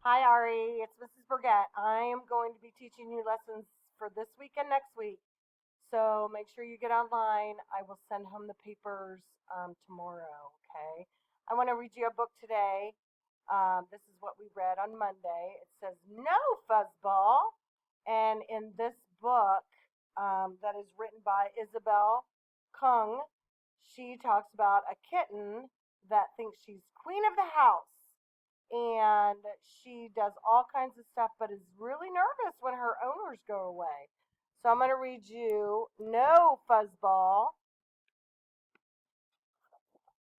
Hi, Ari. It's Mrs. Burgett. I am going to be teaching you lessons for this week and next week. So make sure you get online. I will send home the papers tomorrow, okay? I want to read you a book today. This is what we read on Monday. It says, No Fuzzball. And in this book that is written by Isabel Kung, she talks about a kitten that thinks she's queen of the house and she does all kinds of stuff, but is really nervous when her owners go away. So I'm going to read you No Fuzzball.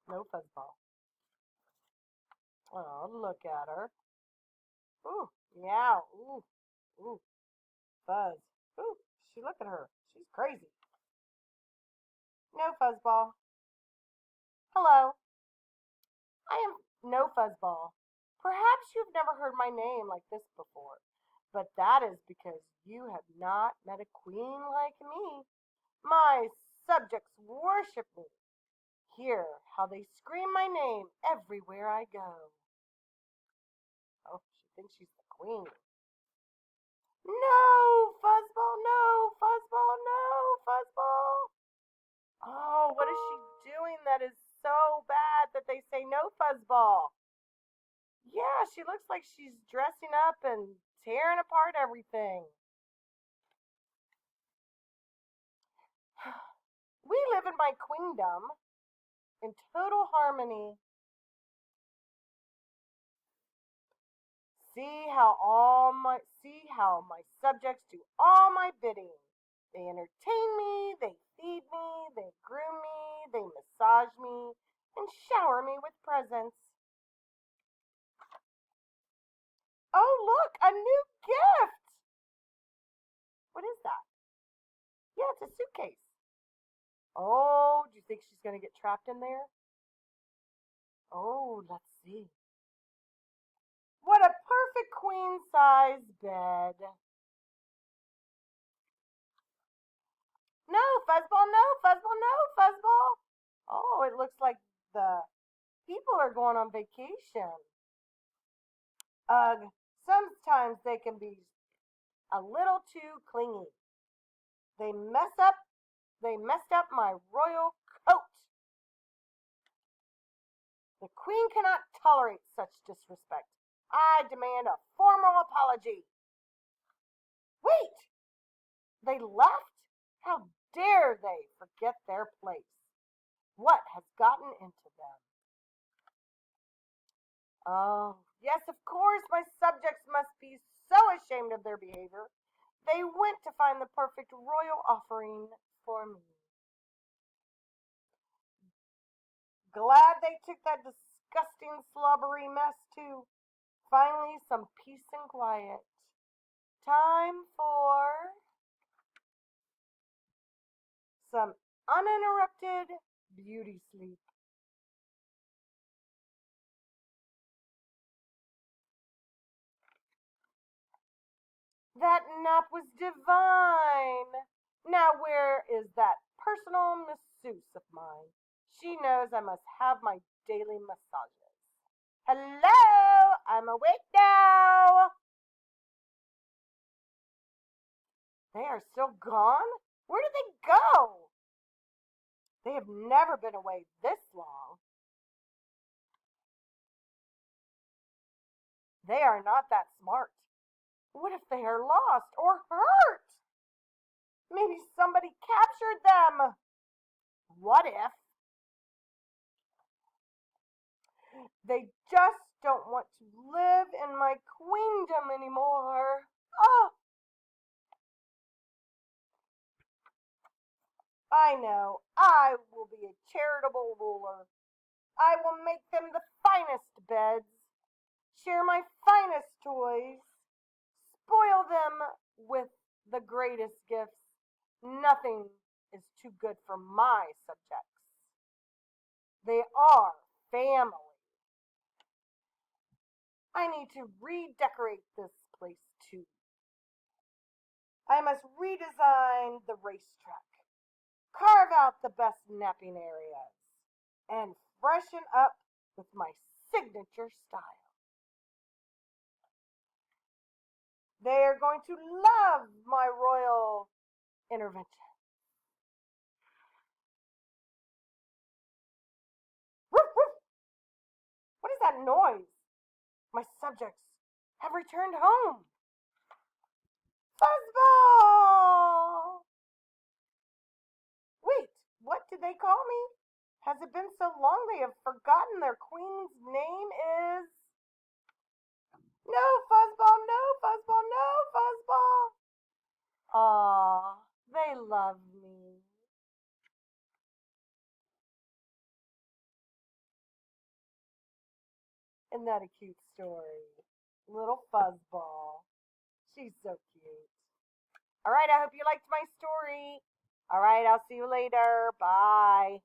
No Fuzzball. Oh, look at her. Ooh, meow. Ooh, ooh, Fuzz. Ooh, look at her. She's crazy. No Fuzzball. Hello, I am No Fuzzball. Perhaps you've never heard my name like this before, but that is because you have not met a queen like me. My subjects worship me. Hear how they scream my name everywhere I go. Oh, she thinks she's the queen. No, Fuzzball, no, Fuzzball, no, Fuzzball. Oh, what is she doing that is so bad that they say no, Fuzzball? Yeah, she looks like she's dressing up and tearing apart everything. We live in my queendom in total harmony. See how my subjects do all my bidding. They entertain me, they feed me, they groom me, they massage me, and shower me with presents. Oh, look, a new gift! What is that? Yeah, it's a suitcase. Oh, do you think she's going to get trapped in there? Oh, let's see. What a perfect queen size bed. No, Fuzzball, no, Fuzzball, no, Fuzzball. Oh, it looks like the people are going on vacation. Ugh, sometimes they can be a little too clingy. They mess up they messed up my royal coat. The queen cannot tolerate such disrespect. I demand a formal apology. Wait! They left? How dare they forget their place? What has gotten into them? Oh, yes, of course, my subjects must be so ashamed of their behavior. They went to find the perfect royal offering for me. Glad they took that disgusting, slobbery mess, too. Finally, some peace and quiet. Time for some uninterrupted beauty sleep. That nap was divine. Now, where is that personal masseuse of mine? She knows I must have my daily massages. Hello, I'm awake now. They are still gone? Where did they go? They have never been away this long. They are not that smart. What if they are lost or hurt? Maybe somebody captured them. What if they just don't want to live in my queendom anymore? Oh, I know. I will be a charitable ruler. I will make them the finest beds, share my finest toys, spoil them with the greatest gifts. Nothing is too good for my subjects. They are family. I need to redecorate this place too. I must redesign the racetrack, carve out the best napping areas, and freshen up with my signature style. They are going to love my royal intervention. Woof, woof. What is that noise? My subjects have returned home. Fuzzball! Wait, what did they call me? Has it been so long they have forgotten their queen's name is... No, Fuzzball, no, Fuzzball, no, Fuzzball! Aw, they love me. Isn't that a cute story? Little Fuzzball. She's so cute. All right, I hope you liked my story. All right, I'll see you later. Bye.